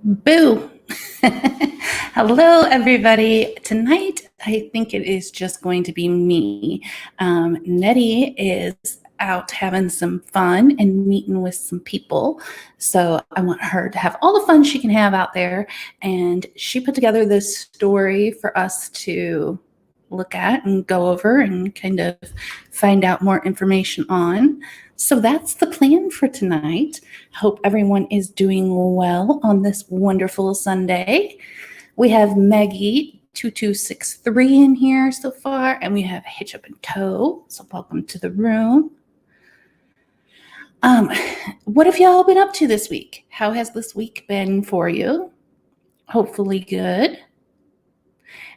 Boo! Hello, everybody. Tonight, I think it is just going to be me. Nettie is out having some fun and meeting with some people. So I want her to have all the fun she can have out there. And she put together this story for us to look at and go over and kind of find out more information on. So that's the plan for tonight. Hope everyone is doing well on this wonderful Sunday. We have Maggie 2263 in here so far, and we have Hitch Up and Toe. So welcome to the room. What have y'all been up to this week? How has this week been for you? Hopefully good.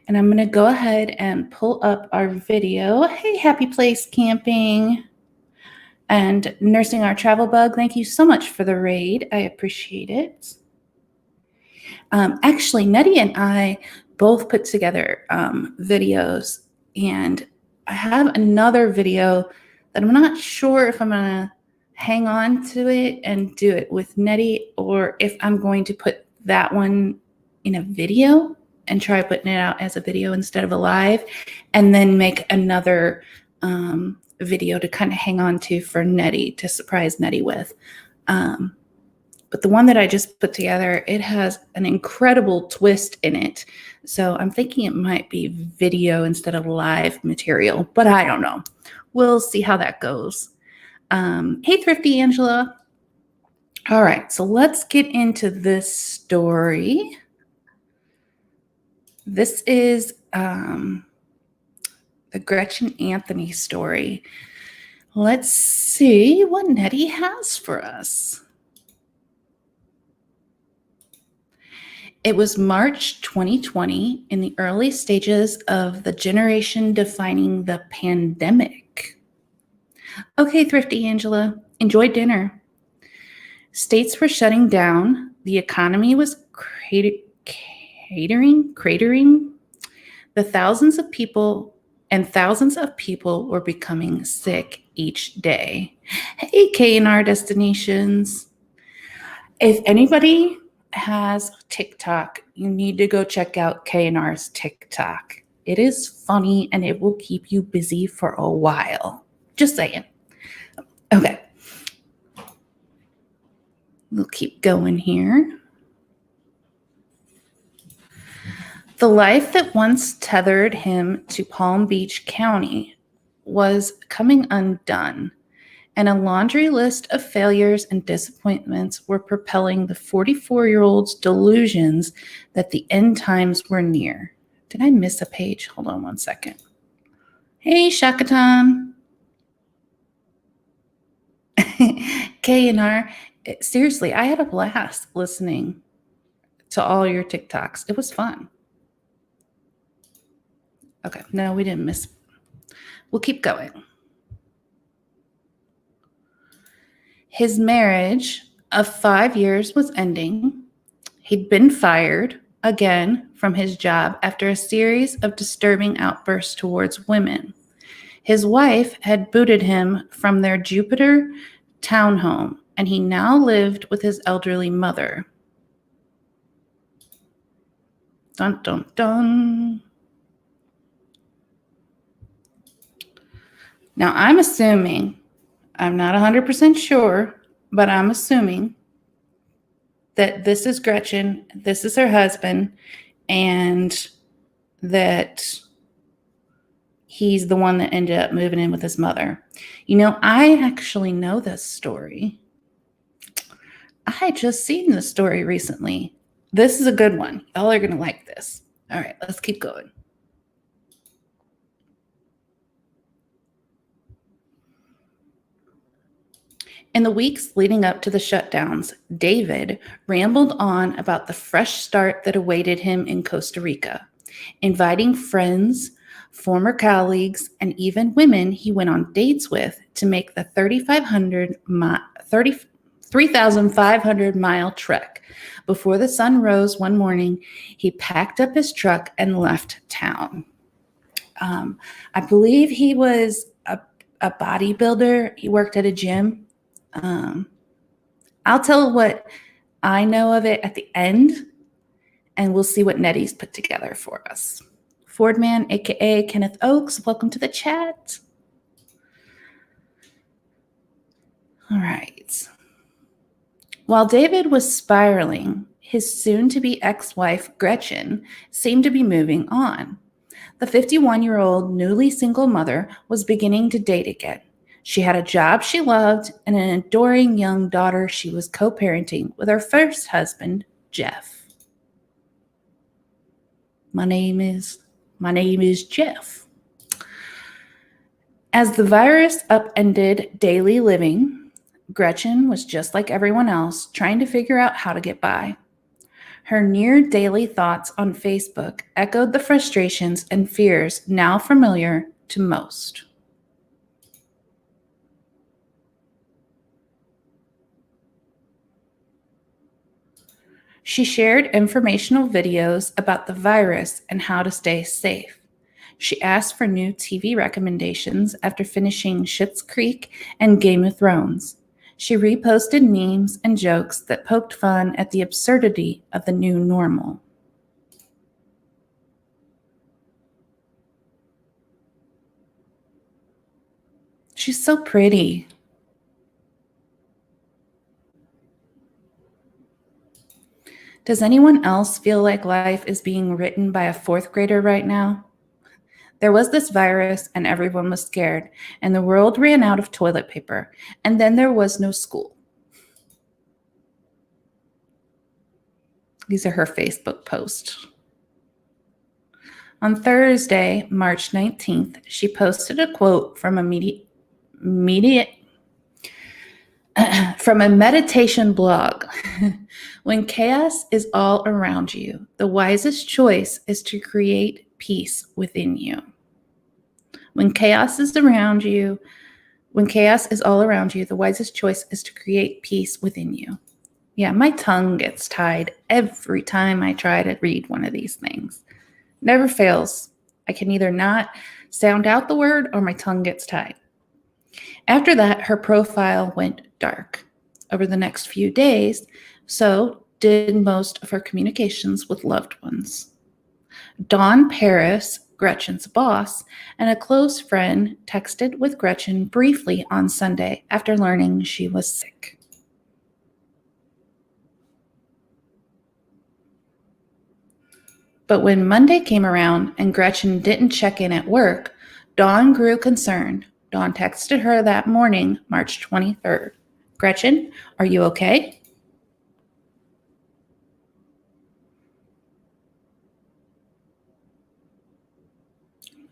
And I'm going to go ahead and pull up our video. Hey, Happy Place Camping and Nursing Our Travel Bug. Thank you so much for the raid. I appreciate it. Actually, Nettie and I both put together videos, and I have another video that I'm not sure if I'm going to hang on to it and do it with Nettie, or if I'm going to put that one in a video and try putting it out as a video instead of a live, and then make another video to kind of hang on to for Nettie, to surprise Nettie with. But the one that I just put together, it has an incredible twist in it. So I'm thinking it might be video instead of live material, but I don't know. We'll see how that goes. Hey, Thrifty Angela. All right, so let's get into this story. This is the Gretchen Anthony story. Let's see what Nettie has for us. It was March 2020, in the early stages of the generation defining the pandemic. Okay, Thrifty Angela, enjoy dinner. States were shutting down. The economy was cratering. The thousands of people were becoming sick each day. Hey, K&R Destinations. If anybody has TikTok, you need to go check out K&R's TikTok. It is funny and it will keep you busy for a while. Just saying. Okay. We'll keep going here. The life that once tethered him to Palm Beach County was coming undone, and a laundry list of failures and disappointments were propelling the 44-year-old's delusions that the end times were near. Did I miss a page? Hold on one second. Hey, Shakatan. K&R. Seriously, I had a blast listening to all your TikToks. It was fun. Okay, no, we didn't miss. We'll keep going. His marriage of 5 years was ending. He'd been fired again from his job after a series of disturbing outbursts towards women. His wife had booted him from their Jupiter townhome, and he now lived with his elderly mother. Dun, dun, dun. Now, I'm assuming, I'm not 100% sure, but I'm assuming that this is Gretchen, this is her husband, and that he's the one that ended up moving in with his mother. You know, I actually know this story. I just seen this story recently. This is a good one. Y'all are going to like this. All right, let's keep going. In the weeks leading up to the shutdowns, David rambled on about the fresh start that awaited him in Costa Rica, inviting friends, former colleagues, and even women he went on dates with to make the 3,500-mile trek. Before the sun rose one morning, he packed up his truck and left town. I believe he was a bodybuilder. He worked at a gym. I'll tell what I know of it at the end, and we'll see what Nettie's put together for us. Fordman, aka Kenneth Oakes, welcome to the chat. All right. While David was spiraling, his soon-to-be ex-wife, Gretchen, seemed to be moving on. The 51-year-old newly single mother was beginning to date again. She had a job she loved and an adoring young daughter she was co-parenting with her first husband, Jeff. My name is Jeff. As the virus upended daily living, Gretchen was just like everyone else, trying to figure out how to get by. Her near-daily thoughts on Facebook echoed the frustrations and fears now familiar to most. She shared informational videos about the virus and how to stay safe. She asked for new TV recommendations after finishing Schitt's Creek and Game of Thrones. She reposted memes and jokes that poked fun at the absurdity of the new normal. She's so pretty. Does anyone else feel like life is being written by a fourth grader right now? There was this virus and everyone was scared, and the world ran out of toilet paper, and then there was no school. These are her Facebook posts. On Thursday, March 19th, she posted a quote from a meditation blog. When chaos is all around you, the wisest choice is to create peace within you. When chaos is all around you, the wisest choice is to create peace within you. Yeah, my tongue gets tied every time I try to read one of these things. Never fails. I can either not sound out the word or my tongue gets tied. After that, her profile went dark. Over the next few days, so did most of her communications with loved ones. Dawn Paris, Gretchen's boss, and a close friend texted with Gretchen briefly on Sunday after learning she was sick. But when Monday came around and Gretchen didn't check in at work, Dawn grew concerned. Dawn texted her that morning, March 23rd. Gretchen, are you okay?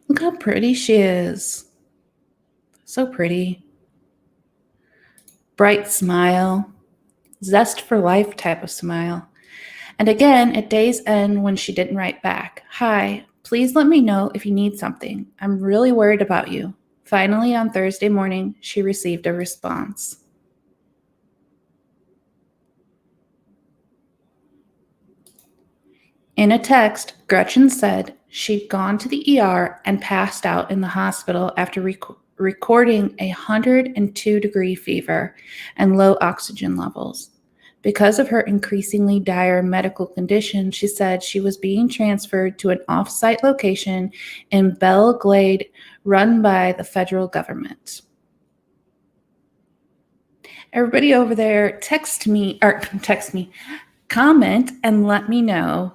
Look how pretty she is. So pretty. Bright smile. Zest for life type of smile. And again, at day's end when she didn't write back. Hi, please let me know if you need something. I'm really worried about you. Finally, on Thursday morning, she received a response. In a text, Gretchen said she'd gone to the ER and passed out in the hospital after recording a 102-degree fever and low oxygen levels. Because of her increasingly dire medical condition, she said she was being transferred to an off-site location in Belle Glade run by the federal government. Everybody over there, comment and let me know,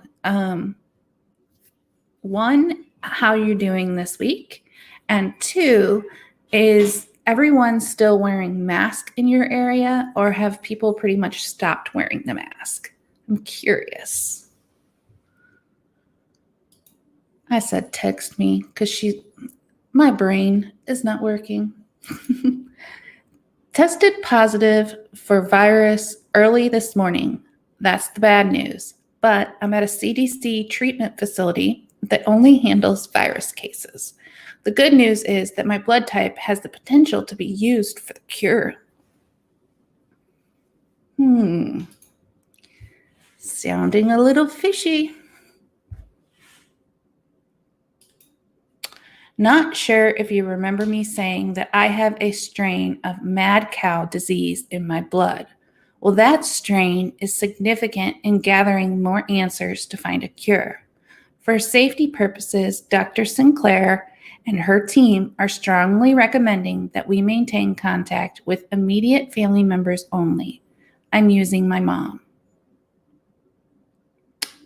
one, how you're doing this week, and two, is everyone still wearing masks in your area, or have people pretty much stopped wearing the mask? I'm curious. I said text me because my brain is not working. Tested positive for virus early this morning. That's the bad news. But I'm at a CDC treatment facility that only handles virus cases. The good news is that my blood type has the potential to be used for the cure. Sounding a little fishy. Not sure if you remember me saying that I have a strain of mad cow disease in my blood. Well, that strain is significant in gathering more answers to find a cure. For safety purposes, Dr. Sinclair and her team are strongly recommending that we maintain contact with immediate family members only. I'm using my mom.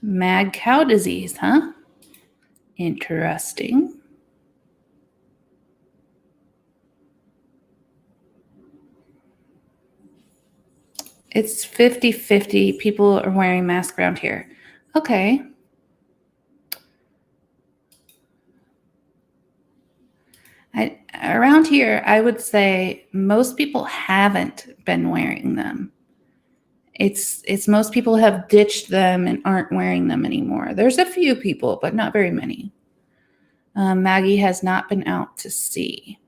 Mad cow disease, huh? Interesting. It's 50-50. People are wearing masks around here. Okay. Around here, I would say most people haven't been wearing them. It's most people have ditched them and aren't wearing them anymore. There's a few people, but not very many. Maggie has not been out to sea.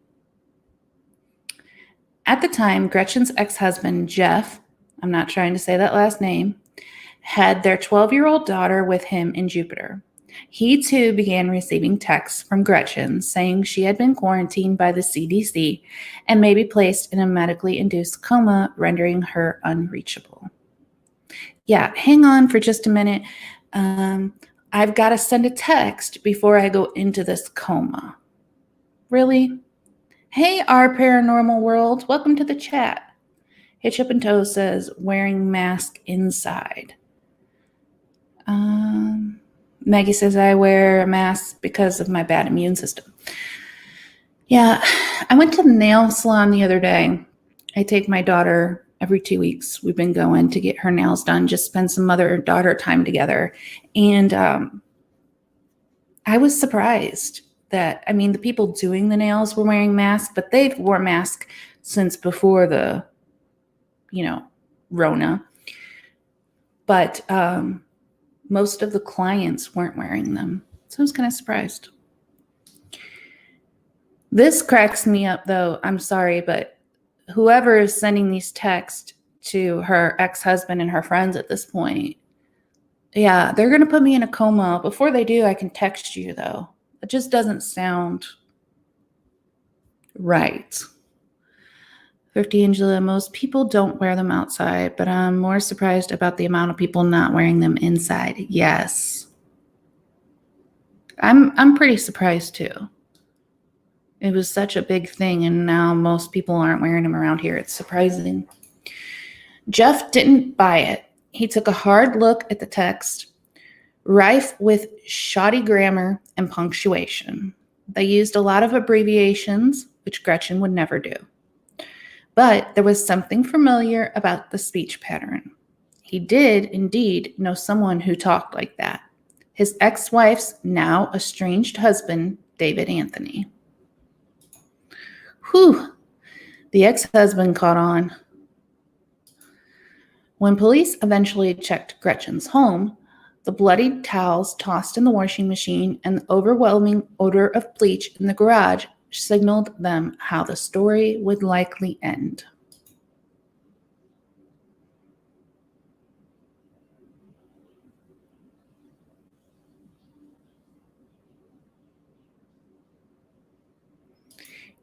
At the time, Gretchen's ex-husband, Jeff, I'm not trying to say that last name, had their 12-year-old daughter with him in Jupiter. He too began receiving texts from Gretchen saying she had been quarantined by the CDC and may be placed in a medically induced coma, rendering her unreachable. Yeah, hang on for just a minute. I've got to send a text before I go into this coma. Really? Hey, our paranormal world. Welcome to the chat. Hitch Up and Toe says, wearing mask inside. Maggie says, I wear a mask because of my bad immune system. Yeah, I went to the nail salon the other day. I take my daughter every 2 weeks. We've been going to get her nails done, just spend some mother-daughter time together. And I was surprised that, the people doing the nails were wearing masks, but they've worn masks since before the, Rona. But most of the clients weren't wearing them. So I was kind of surprised. This cracks me up, though. I'm sorry, but whoever is sending these texts to her ex-husband and her friends at this point, yeah, they're going to put me in a coma. Before they do, I can text you, though. It just doesn't sound right. 50 Angela, most people don't wear them outside, but I'm more surprised about the amount of people not wearing them inside. Yes. I'm pretty surprised too. It was such a big thing, and now most people aren't wearing them around here. It's surprising. Jeff didn't buy it. He took a hard look at the text, rife with shoddy grammar and punctuation. They used a lot of abbreviations, which Gretchen would never do. But there was something familiar about the speech pattern. He did indeed know someone who talked like that. His ex-wife's now estranged husband, David Anthony. Whew, the ex-husband caught on. When police eventually checked Gretchen's home, the bloodied towels tossed in the washing machine and the overwhelming odor of bleach in the garage signaled them how the story would likely end.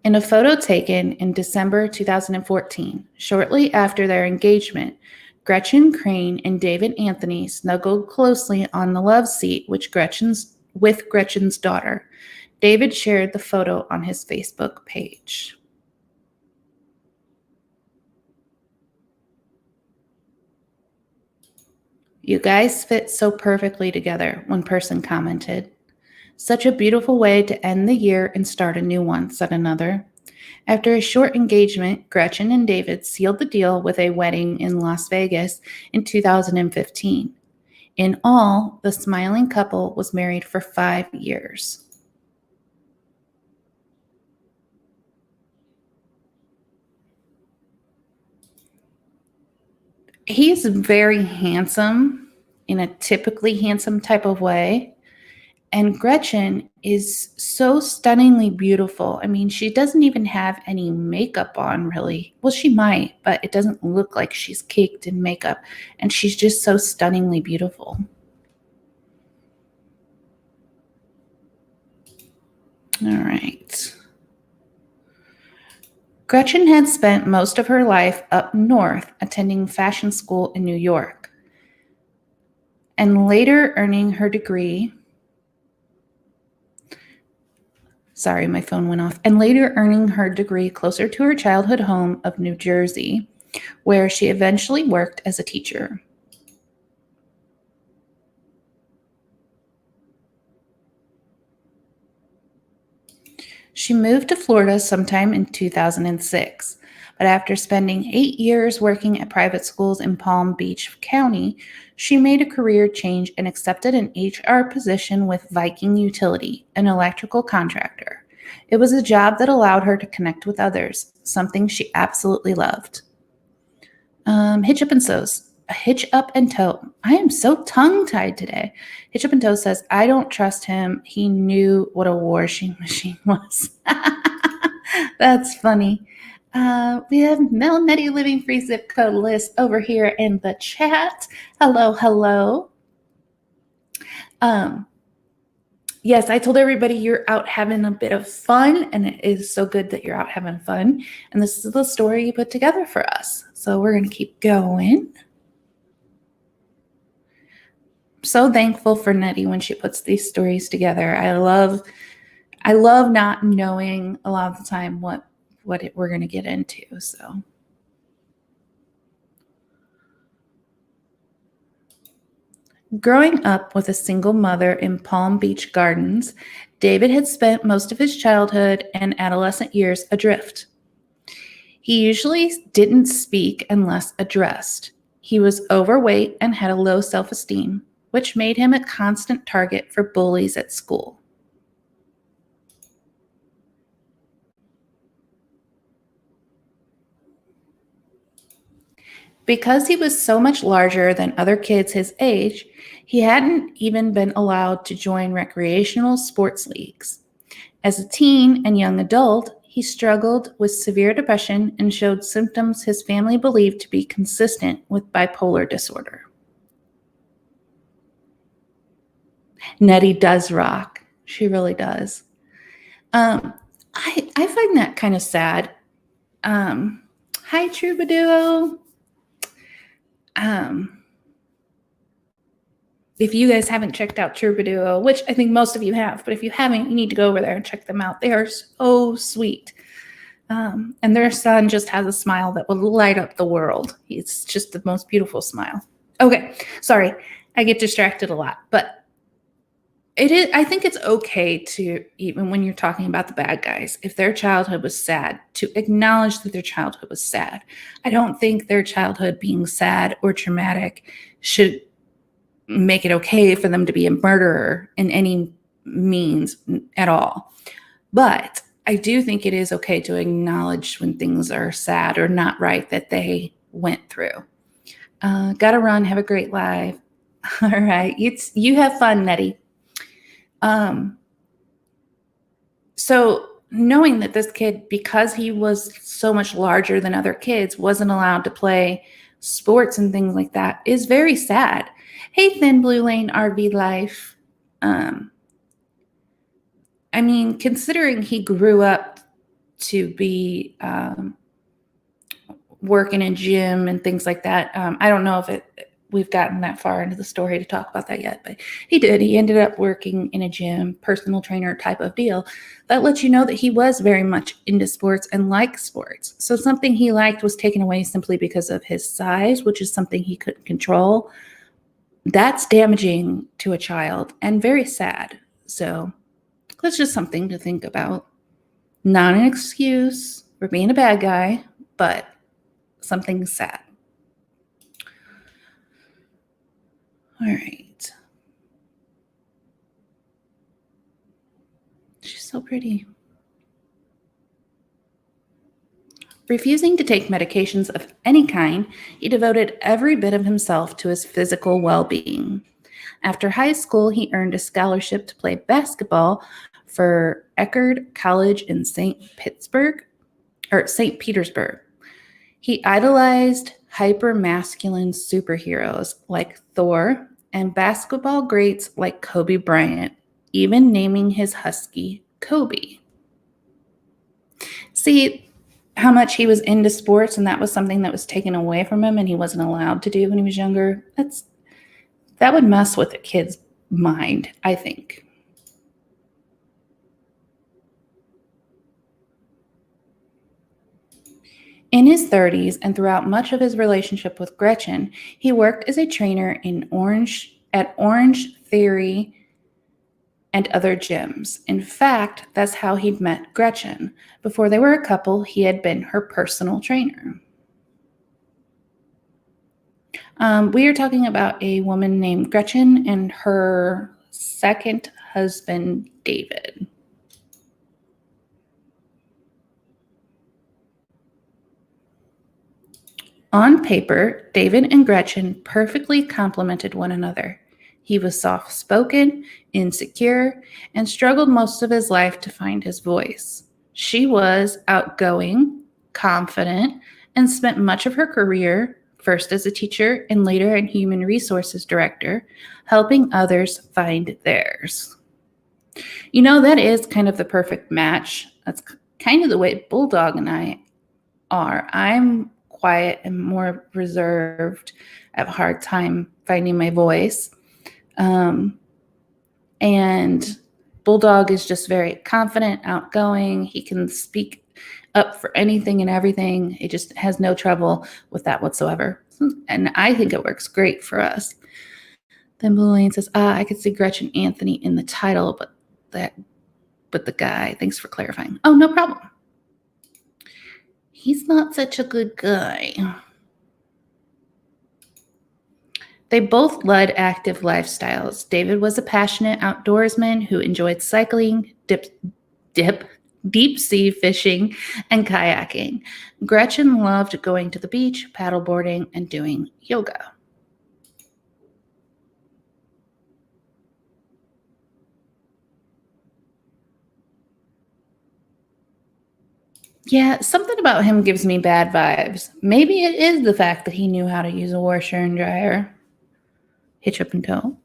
In a photo taken in December 2014, shortly after their engagement, Gretchen Crane and David Anthony snuggled closely on the love seat with Gretchen's daughter. David shared the photo on his Facebook page. You guys fit so perfectly together, one person commented. Such a beautiful way to end the year and start a new one, said another. After a short engagement, Gretchen and David sealed the deal with a wedding in Las Vegas in 2015. In all, the smiling couple was married for 5 years. He's very handsome in a typically handsome type of way. And Gretchen is so stunningly beautiful. She doesn't even have any makeup on, really. Well, she might, but it doesn't look like she's caked in makeup. And she's just so stunningly beautiful. All right. Gretchen had spent most of her life up north attending fashion school in New York and later earning her degree. Sorry, my phone went off. And later earning her degree closer to her childhood home of New Jersey, where she eventually worked as a teacher. She moved to Florida sometime in 2006, but after spending 8 years working at private schools in Palm Beach County, she made a career change and accepted an HR position with Viking Utility, an electrical contractor. It was a job that allowed her to connect with others, something she absolutely loved. Hitch Up and Sews. Hitch Up and Toe. I am so tongue-tied today. Hitch Up and Toe says, I don't trust him. He knew what a washing machine was. That's funny. We have MelNetteLivingFreeZipCodeless over here in the chat. Hello, hello. Yes, I told everybody you're out having a bit of fun, and it is so good that you're out having fun. And this is the story you put together for us. So we're going to keep going. So thankful for Nettie when she puts these stories together. I love not knowing a lot of the time what we're going to get into. So growing up with a single mother in Palm Beach Gardens, David had spent most of his childhood and adolescent years adrift. He usually didn't speak unless addressed. He was overweight and had a low self-esteem, which made him a constant target for bullies at school. Because he was so much larger than other kids his age, he hadn't even been allowed to join recreational sports leagues. As a teen and young adult, he struggled with severe depression and showed symptoms his family believed to be consistent with bipolar disorder. Nettie does rock. She really does. I find that kind of sad. Hi, Troubadour. If you guys haven't checked out Troubadour, which I think most of you have, but if you haven't, you need to go over there and check them out. They are so sweet. And their son just has a smile that will light up the world. It's just the most beautiful smile. Okay, sorry, I get distracted a lot, but I think it's okay to, even when you're talking about the bad guys, if their childhood was sad, to acknowledge that their childhood was sad. I don't think their childhood being sad or traumatic should make it okay for them to be a murderer in any means at all. But I do think it is okay to acknowledge when things are sad or not right that they went through. Gotta run. Have a great live. All right. You have fun, Nettie. So knowing that this kid, because he was so much larger than other kids, wasn't allowed to play sports and things like that is very sad. Hey, Thin Blue Lane RV Life. I mean, considering he grew up to be working in gym and things like that, I don't know if we've gotten that far into the story to talk about that yet, but he did. He ended up working in a gym, personal trainer type of deal. That lets you know that he was very much into sports and liked sports. So something he liked was taken away simply because of his size, which is something he couldn't control. That's damaging to a child and very sad. So that's just something to think about. Not an excuse for being a bad guy, but something sad. All right. She's so pretty. Refusing to take medications of any kind, he devoted every bit of himself to his physical well-being. After high school, he earned a scholarship to play basketball for Eckerd College in St. Petersburg. He idolized hyper-masculine superheroes like Thor and basketball greats like Kobe Bryant, even naming his husky Kobe. See, how much he was into sports, and that was something that was taken away from him and he wasn't allowed to do when he was younger. That would mess with a kid's mind, I think. In his 30s and throughout much of his relationship with Gretchen, he worked as a trainer at Orange Theory and other gyms. In fact, that's how he'd met Gretchen. Before they were a couple, he had been her personal trainer. We are talking about a woman named Gretchen and her second husband, David. On paper, David and Gretchen perfectly complemented one another. He was soft-spoken, insecure, and struggled most of his life to find his voice. She was outgoing, confident, and spent much of her career, first as a teacher and later as human resources director, helping others find theirs. You know, that is kind of the perfect match. That's kind of the way Bulldog and I are. I'm quiet and more reserved. I have a hard time finding my voice. And Bulldog is just very confident, outgoing. He can speak up for anything and everything. He just has no trouble with that whatsoever. And I think it works great for us. Then Blue Lane says, I could see Gretchen Anthony in the title, but the guy, thanks for clarifying. Oh, no problem. He's not such a good guy. They both led active lifestyles. David was a passionate outdoorsman who enjoyed cycling, deep sea fishing, and kayaking. Gretchen loved going to the beach, paddleboarding, and doing yoga. Yeah, something about him gives me bad vibes. Maybe it is the fact that he knew how to use a washer and dryer. Hitch up and toe.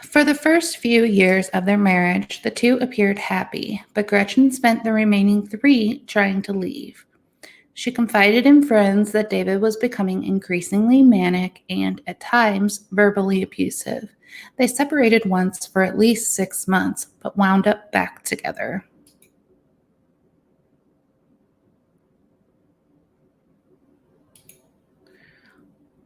For the first few years of their marriage, the two appeared happy, but Gretchen spent the remaining 3 trying to leave. She confided in friends that David was becoming increasingly manic and, at times, verbally abusive. They separated once for at least 6 months, but wound up back together.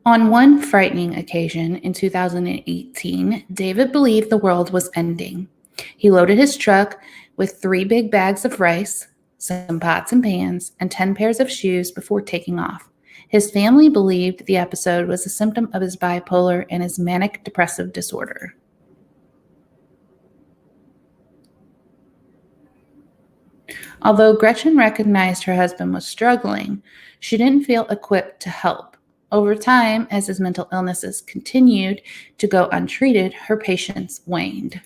On one frightening occasion in 2018, David believed the world was ending. He loaded his truck with 3 big bags of rice, some pots and pans, and 10 pairs of shoes before taking off. His family believed the episode was a symptom of his bipolar and his manic depressive disorder. Although Gretchen recognized her husband was struggling, she didn't feel equipped to help. Over time, as his mental illnesses continued to go untreated, her patience waned.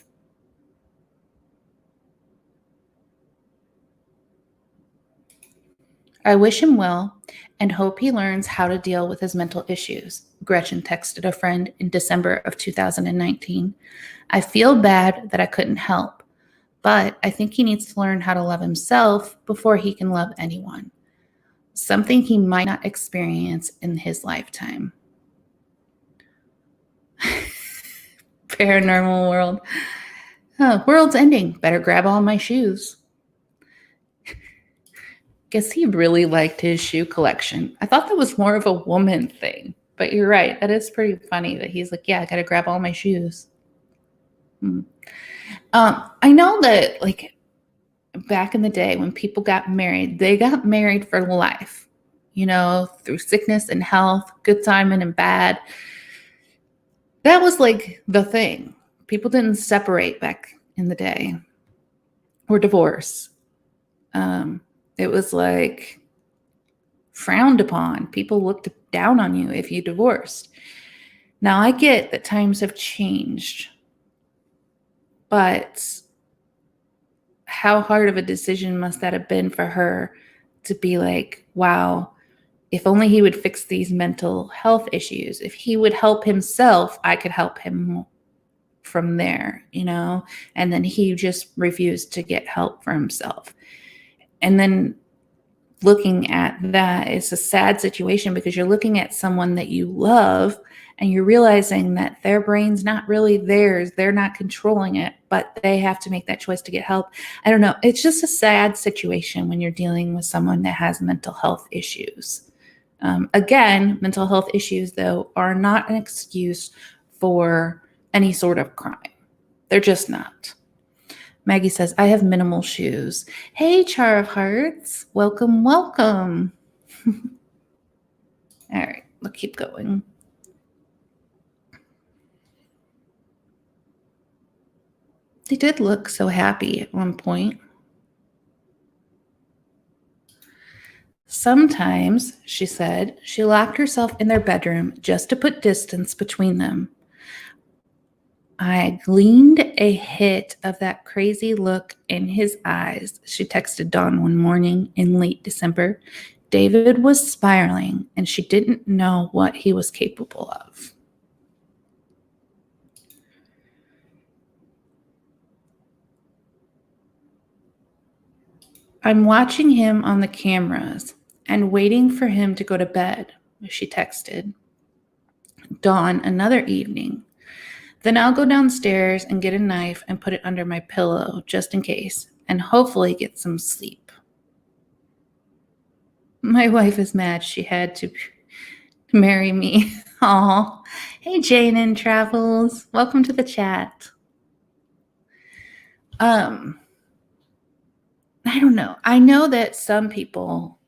I wish him well and hope he learns how to deal with his mental issues, Gretchen texted a friend in December of 2019. I feel bad that I couldn't help, but I think he needs to learn how to love himself before he can love anyone. Something he might not experience in his lifetime. Paranormal world. Oh, world's ending. Better grab all my shoes. Guess he really liked his shoe collection. I thought that was more of a woman thing, but you're right. That is pretty funny that he's like, yeah, I gotta grab all my shoes. I know that, like, back in the day when people got married, they got married for life, you know, through sickness and health, good timing and bad. That was like the thing. People didn't separate back in the day or divorce. It was like frowned upon. People looked down on you if you divorced. Now, I get that times have changed, but how hard of a decision must that have been for her to be like, wow, if only he would fix these mental health issues. If he would help himself, I could help him from there, and then he just refused to get help for himself. And then looking at that, it's a sad situation because you're looking at someone that you love and you're realizing that their brain's not really theirs. They're not controlling it, but they have to make that choice to get help. I don't know. It's just a sad situation when you're dealing with someone that has mental health issues. Again, mental health issues, though, are not an excuse for any sort of crime. They're just not. Maggie says, I have minimal shoes. Hey, Char of Hearts. Welcome, welcome. All right, we'll keep going. They did look so happy at one point. Sometimes, she said, she locked herself in their bedroom just to put distance between them. I gleaned a hit of that crazy look in his eyes, she texted Dawn one morning in late December. David was spiraling, and she didn't know what he was capable of. I'm watching him on the cameras and waiting for him to go to bed, she texted. Dawn, another evening. Then I'll go downstairs and get a knife and put it under my pillow just in case, and hopefully get some sleep. My wife is mad she had to marry me. Aw. Hey, Jane in Travels. Welcome to the chat. I don't know. I know that some people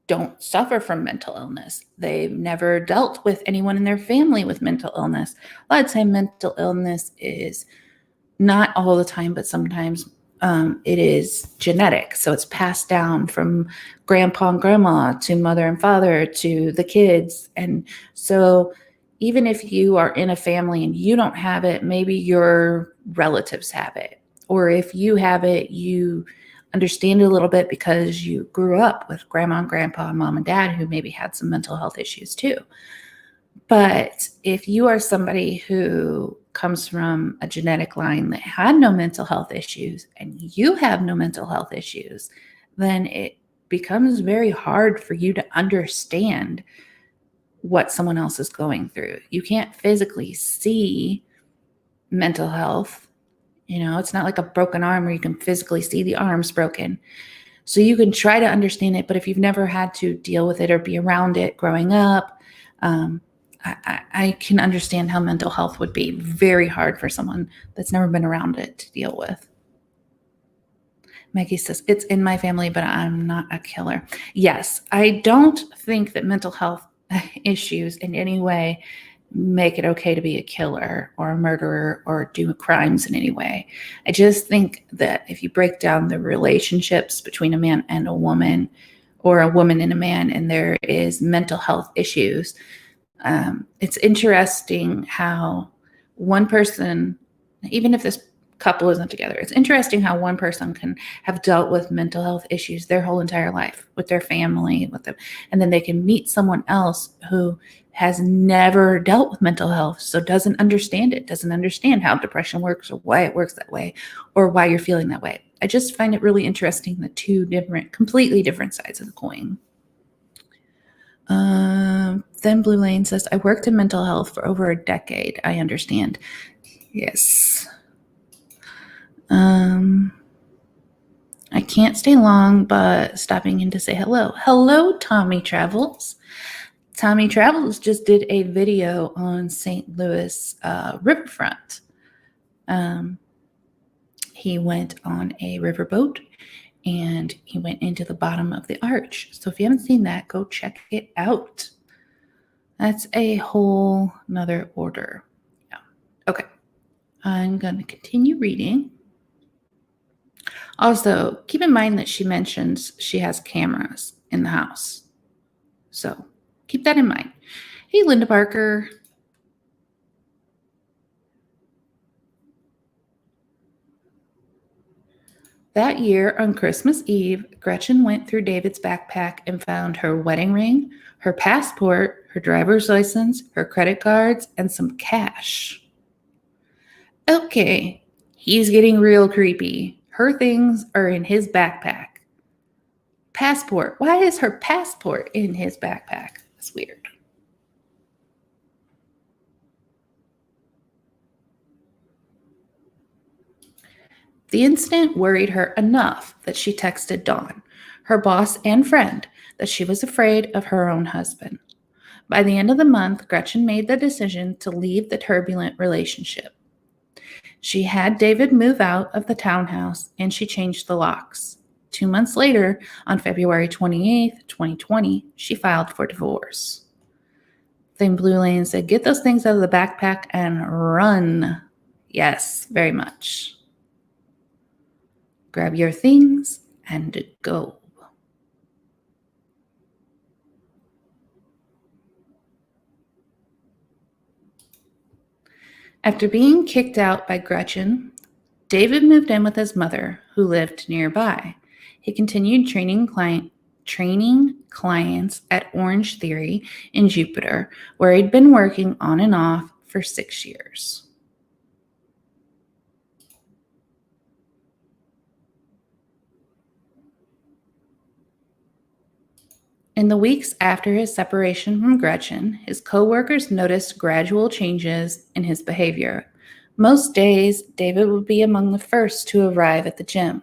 don't suffer from mental illness. They've never dealt with anyone in their family with mental illness. A lot of time mental illness is not all the time, but sometimes it is genetic. So it's passed down from grandpa and grandma to mother and father to the kids. And so even if you are in a family and you don't have it, maybe your relatives have it. Or if you have it, you understand it a little bit because you grew up with grandma and grandpa and mom and dad who maybe had some mental health issues too. But if you are somebody who comes from a genetic line that had no mental health issues and you have no mental health issues, then it becomes very hard for you to understand what someone else is going through. You can't physically see mental health. It's not like a broken arm where you can physically see the arm's broken. So you can try to understand it, but if you've never had to deal with it or be around it growing up, I can understand how mental health would be very hard for someone that's never been around it to deal with. Maggie says, it's in my family, but I'm not a killer. Yes, I don't think that mental health issues in any way make it okay to be a killer or a murderer or do crimes in any way. I just think that if you break down the relationships between a man and a woman or a woman and a man, and there is mental health issues, it's interesting how one person, even if this couple isn't together, it's interesting how one person can have dealt with mental health issues their whole entire life with their family, with them, and then they can meet someone else who has never dealt with mental health, so doesn't understand it, doesn't understand how depression works or why it works that way or why you're feeling that way. I just find it really interesting, the two completely different sides of the coin. Then Blue Lane says, I worked in mental health for over a decade. I understand. Yes. I can't stay long, but stopping in to say hello. Hello, Tommy Travels. Tommy Travels just did a video on St. Louis riverfront. He went on a riverboat and he went into the bottom of the arch. So if you haven't seen that, go check it out. That's a whole nother order. Yeah. Okay. I'm going to continue reading. Also, keep in mind that she mentions she has cameras in the house. So keep that in mind. Hey, Linda Parker. That year on Christmas Eve, Gretchen went through David's backpack and found her wedding ring, her passport, her driver's license, her credit cards, and some cash. Okay, he's getting real creepy. Her things are in his backpack. Passport. Why is her passport in his backpack? That's weird. The incident worried her enough that she texted Dawn, her boss and friend, that she was afraid of her own husband. By the end of the month, Gretchen made the decision to leave the turbulent relationship. She had David move out of the townhouse and she changed the locks. 2 months later, on February 28th, 2020, she filed for divorce. Then Blue Lane said, "Get those things out of the backpack and run." Yes, very much. Grab your things and go. After being kicked out by Gretchen, David moved in with his mother, who lived nearby. He continued training clients at Orange Theory in Jupiter, where he'd been working on and off for 6 years. In the weeks after his separation from Gretchen, his coworkers noticed gradual changes in his behavior. Most days, David would be among the first to arrive at the gym,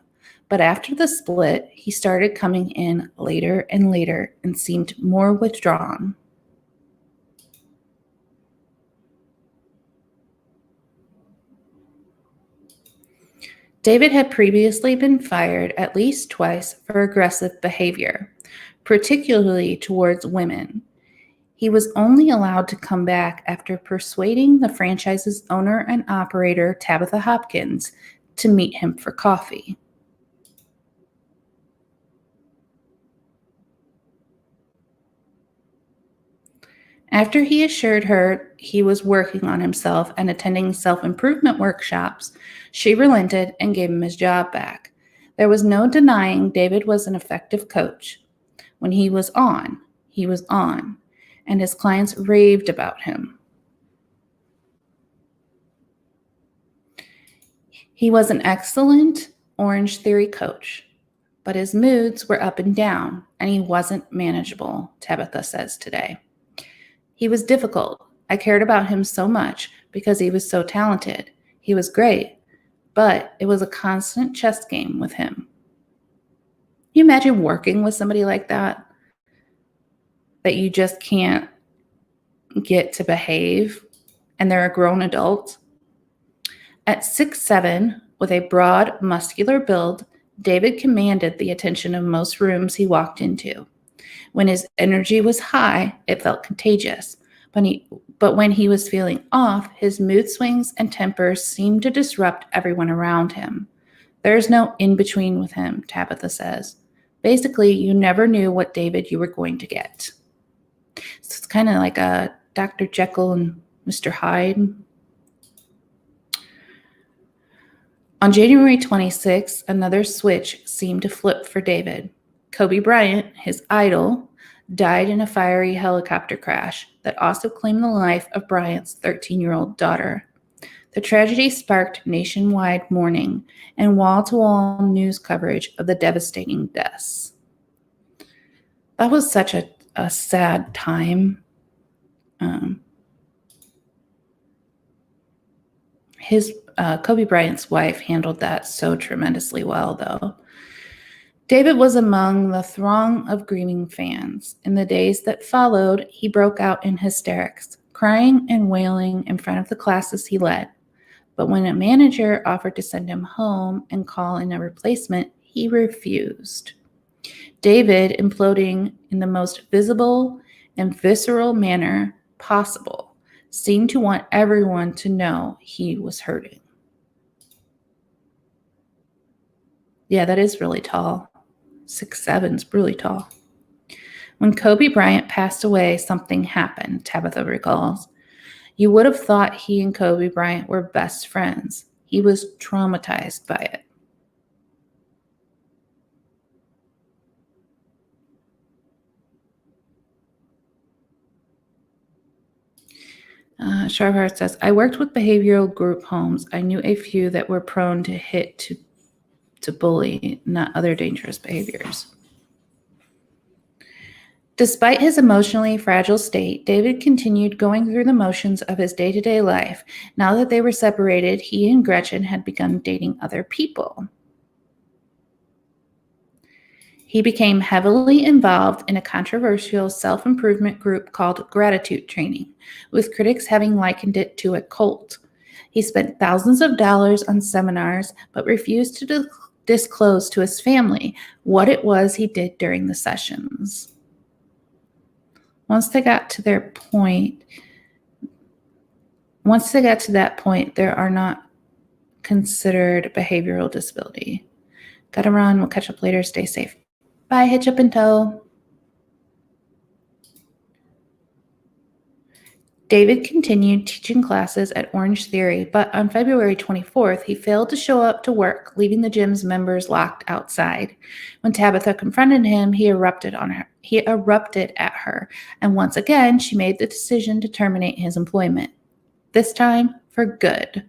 but after the split, he started coming in later and later and seemed more withdrawn. David had previously been fired at least twice for aggressive behavior, particularly towards women. He was only allowed to come back after persuading the franchise's owner and operator, Tabitha Hopkins, to meet him for coffee. After he assured her he was working on himself and attending self-improvement workshops, she relented and gave him his job back. There was no denying David was an effective coach. When he was on, and his clients raved about him. He was an excellent Orange Theory coach, but his moods were up and down, and he wasn't manageable, Tabitha says today. He was difficult. I cared about him so much because he was so talented. He was great, but it was a constant chess game with him. Can you imagine working with somebody like that you just can't get to behave, and they're a grown adult? At 6'7", with a broad, muscular build, David commanded the attention of most rooms he walked into. When his energy was high, it felt contagious. But when he was feeling off, his mood swings and tempers seemed to disrupt everyone around him. There's no in-between with him, Tabitha says. Basically, you never knew what David you were going to get. So it's kind of like a Dr. Jekyll and Mr. Hyde. On January 26th, another switch seemed to flip for David. Kobe Bryant, his idol, died in a fiery helicopter crash that also claimed the life of Bryant's 13-year-old daughter. The tragedy sparked nationwide mourning and wall-to-wall news coverage of the devastating deaths. That was such a sad time. Kobe Bryant's wife handled that so tremendously well, though. David was among the throng of grieving fans. In the days that followed, he broke out in hysterics, crying and wailing in front of the classes he led. But when a manager offered to send him home and call in a replacement, he refused. David, imploding in the most visible and visceral manner possible, seemed to want everyone to know he was hurting. Yeah, that is really tall. 6'7" really tall. When Kobe Bryant passed away, something happened, Tabitha recalls. You would have thought he and Kobe Bryant were best friends. He was traumatized by it. Sharp Heart says, I worked with behavioral group homes. I knew a few that were prone to hit to bully, not other dangerous behaviors. Despite his emotionally fragile state, David continued going through the motions of his day-to-day life. Now that they were separated, he and Gretchen had begun dating other people. He became heavily involved in a controversial self-improvement group called Gratitude Training, with critics having likened it to a cult. He spent thousands of dollars on seminars, but refused to disclose to his family what it was he did during the sessions. Once they got to that point, they are not considered behavioral disability. Gotta run. We'll catch up later. Stay safe. Bye, hitch up and toe. David continued teaching classes at Orange Theory, but on February 24th, he failed to show up to work, leaving the gym's members locked outside. When Tabitha confronted him, he erupted at her, and once again, she made the decision to terminate his employment. This time, for good.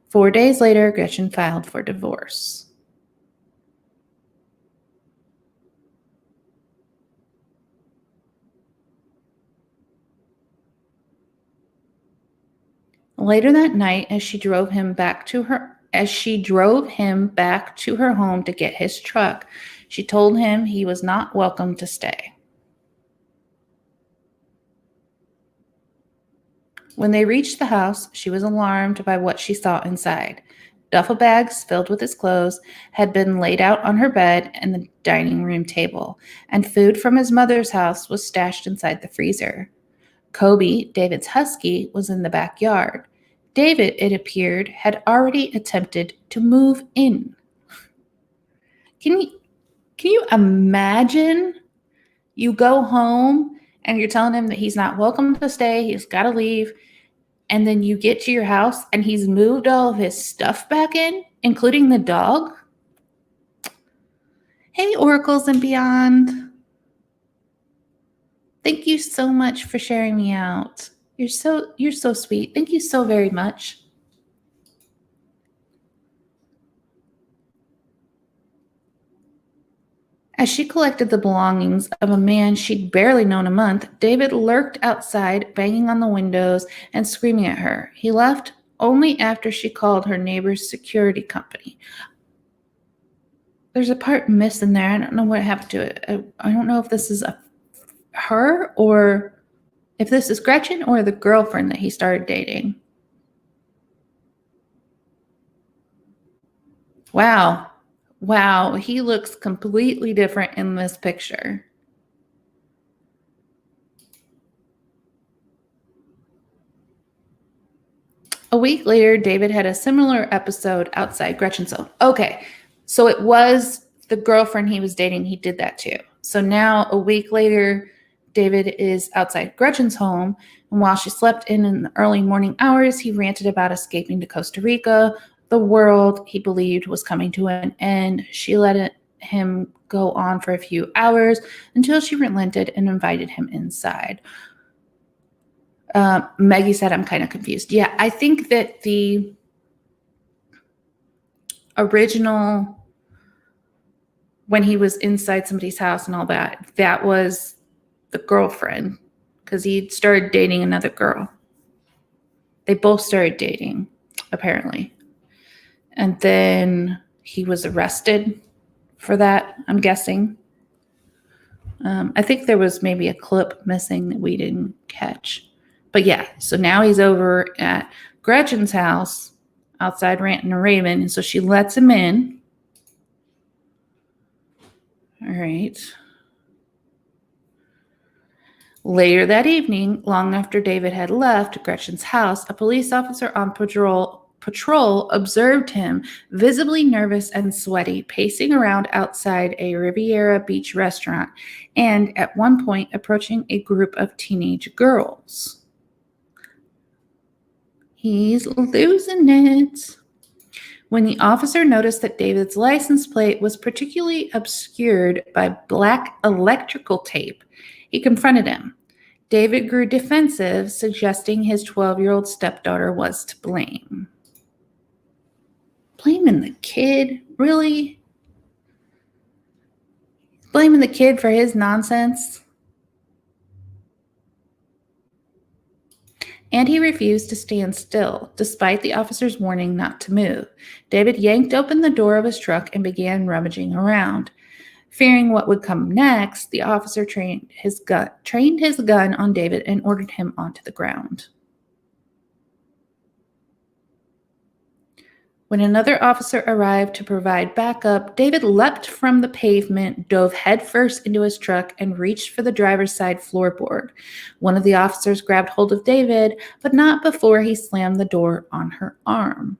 4 days later, Gretchen filed for divorce. Later that night, as she drove him back to her home to get his truck, she told him he was not welcome to stay. When they reached the house, she was alarmed by what she saw inside. Duffel bags filled with his clothes had been laid out on her bed and the dining room table, and food from his mother's house was stashed inside the freezer. Kobe, David's husky, was in the backyard. David, it appeared, had already attempted to move in. Can you imagine? You go home and you're telling him that he's not welcome to stay, he's got to leave, and then you get to your house and he's moved all of his stuff back in, including the dog? Hey, Oracles and Beyond. Thank you so much for sharing me out. You're so sweet. Thank you so very much. As she collected the belongings of a man she'd barely known a month, David lurked outside, banging on the windows and screaming at her. He left only after she called her neighbor's security company. There's a part missing there. I don't know what happened to it. I don't know if this is her or if this is Gretchen or the girlfriend that he started dating. Wow, he looks completely different in this picture. A week later, David had a similar episode outside Gretchen's home. Okay, so it was the girlfriend he was dating. He did that too. So now a week later, David is outside Gretchen's home, and while she slept in the early morning hours, he ranted about escaping to Costa Rica. The world, he believed, was coming to an end. She let him go on for a few hours until she relented and invited him inside. Maggie said, I'm kind of confused. Yeah, I think that the original, when he was inside somebody's house and all that, that was the girlfriend, because he started dating another girl. They both started dating, apparently. And then he was arrested for that, I'm guessing. I think there was maybe a clip missing that we didn't catch. But yeah, so now he's over at Gretchen's house outside ranting and raving, and so she lets him in. All right. Later that evening, long after David had left Gretchen's house, a police officer on patrol observed him, visibly nervous and sweaty, pacing around outside a Riviera Beach restaurant and, at one point, approaching a group of teenage girls. He's losing it. When the officer noticed that David's license plate was particularly obscured by black electrical tape, he confronted him. David grew defensive, suggesting his 12-year-old stepdaughter was to blame. Blaming the kid? Really? Blaming the kid for his nonsense? And he refused to stand still, despite the officer's warning not to move. David yanked open the door of his truck and began rummaging around. Fearing what would come next, the officer trained his gun on David and ordered him onto the ground. When another officer arrived to provide backup, David leapt from the pavement, dove headfirst into his truck, and reached for the driver's side floorboard. One of the officers grabbed hold of David, but not before he slammed the door on her arm.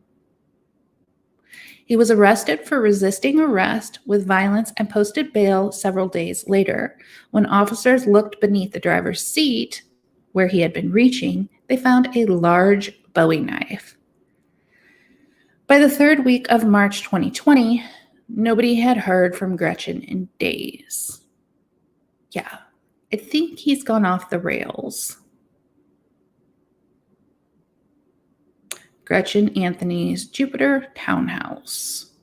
He was arrested for resisting arrest with violence and posted bail several days later. When officers looked beneath the driver's seat, where he had been reaching, they found a large Bowie knife. By the third week of March 2020, nobody had heard from Gretchen in days. Yeah, I think he's gone off the rails. Gretchen Anthony's Jupiter townhouse.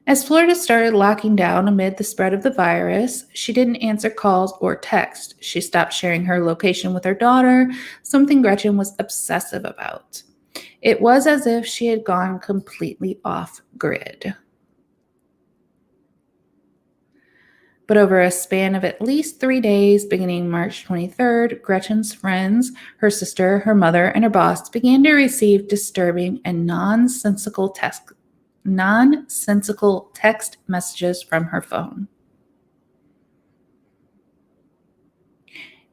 As Florida started locking down amid the spread of the virus, she didn't answer calls or text. She stopped sharing her location with her daughter, something Gretchen was obsessive about. It was as if she had gone completely off grid. But over a span of at least 3 days, beginning March 23rd, Gretchen's friends, her sister, her mother, and her boss began to receive disturbing and nonsensical text messages from her phone.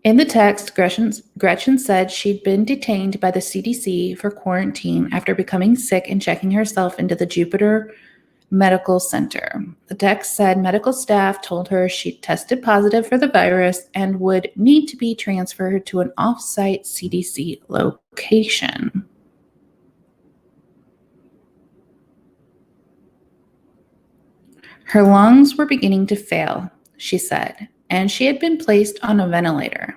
In the text, Gretchen said she'd been detained by the CDC for quarantine after becoming sick and checking herself into the Jupiter Medical Center. The text said medical staff told her she'd tested positive for the virus and would need to be transferred to an off-site CDC location. Her lungs were beginning to fail, she said, and she had been placed on a ventilator.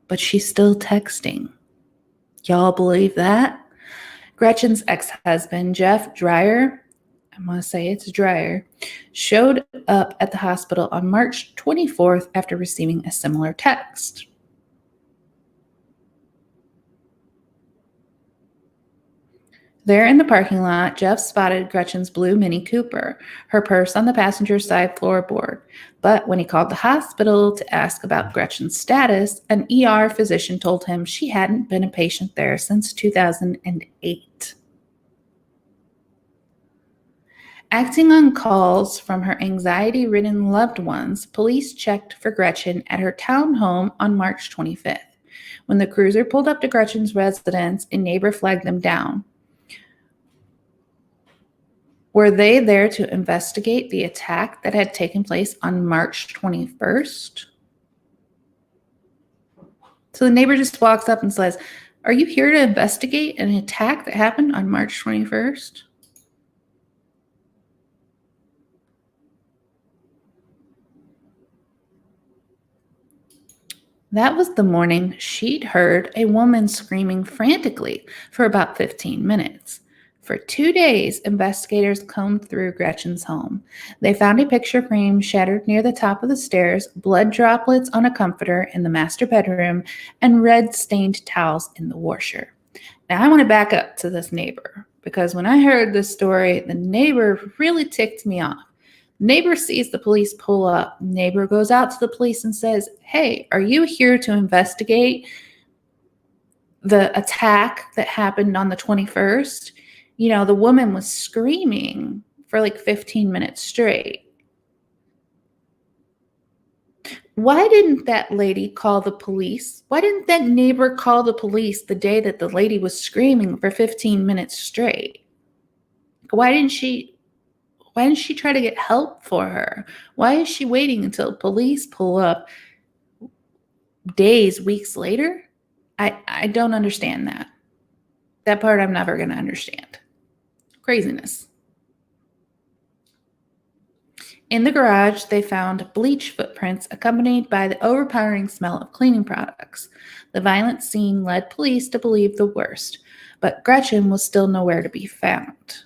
But she's still texting. Y'all believe that? Gretchen's ex-husband, Jeff Dreyer, I'm going to say it's Dreyer, showed up at the hospital on March 24th after receiving a similar text. There in the parking lot, Jeff spotted Gretchen's blue Mini Cooper, her purse on the passenger side floorboard. But when he called the hospital to ask about Gretchen's status, an ER physician told him she hadn't been a patient there since 2008. Acting on calls from her anxiety-ridden loved ones, police checked for Gretchen at her townhome on March 25th. When the cruiser pulled up to Gretchen's residence, a neighbor flagged them down. Were they there to investigate the attack that had taken place on March 21st? So the neighbor just walks up and says, "Are you here to investigate an attack that happened on March 21st? That was the morning she'd heard a woman screaming frantically for about 15 minutes. For 2 days, investigators combed through Gretchen's home. They found a picture frame shattered near the top of the stairs, blood droplets on a comforter in the master bedroom, and red-stained towels in the washer. Now, I want to back up to this neighbor, because when I heard this story, the neighbor really ticked me off. Neighbor sees the police pull up. Neighbor goes out to the police and says, "Hey, are you here to investigate the attack that happened on the 21st? You know, the woman was screaming for like 15 minutes straight." Why didn't that lady call the police? Why didn't that neighbor call the police the day that the lady was screaming for 15 minutes straight? Why didn't she try to get help for her? Why is she waiting until police pull up days, weeks later? I don't understand that. That part I'm never going to understand. Craziness. In the garage, they found bleach footprints accompanied by the overpowering smell of cleaning products. The violent scene led police to believe the worst, but Gretchen was still nowhere to be found.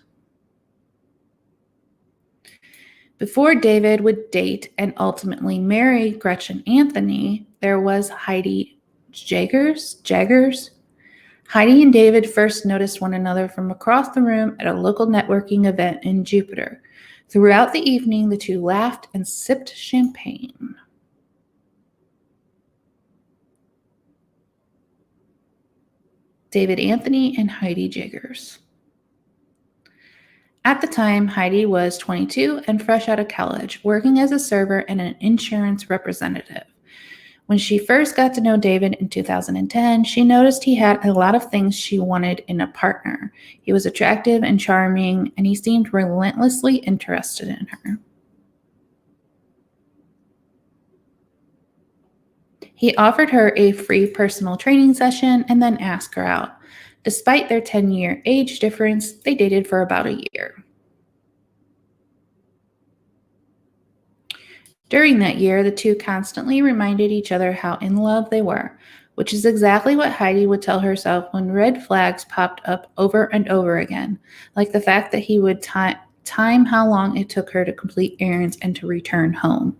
Before David would date and ultimately marry Gretchen Anthony, there was Heidi Jaggers. Heidi and David first noticed one another from across the room at a local networking event in Jupiter. Throughout the evening, the two laughed and sipped champagne. David Anthony and Heidi Jaggers. At the time, Heidi was 22 and fresh out of college, working as a server and an insurance representative. When she first got to know David in 2010, she noticed he had a lot of things she wanted in a partner. He was attractive and charming, and he seemed relentlessly interested in her. He offered her a free personal training session and then asked her out. Despite their 10-year age difference, they dated for about a year. During that year, the two constantly reminded each other how in love they were, which is exactly what Heidi would tell herself when red flags popped up over and over again, like the fact that he would time how long it took her to complete errands and to return home.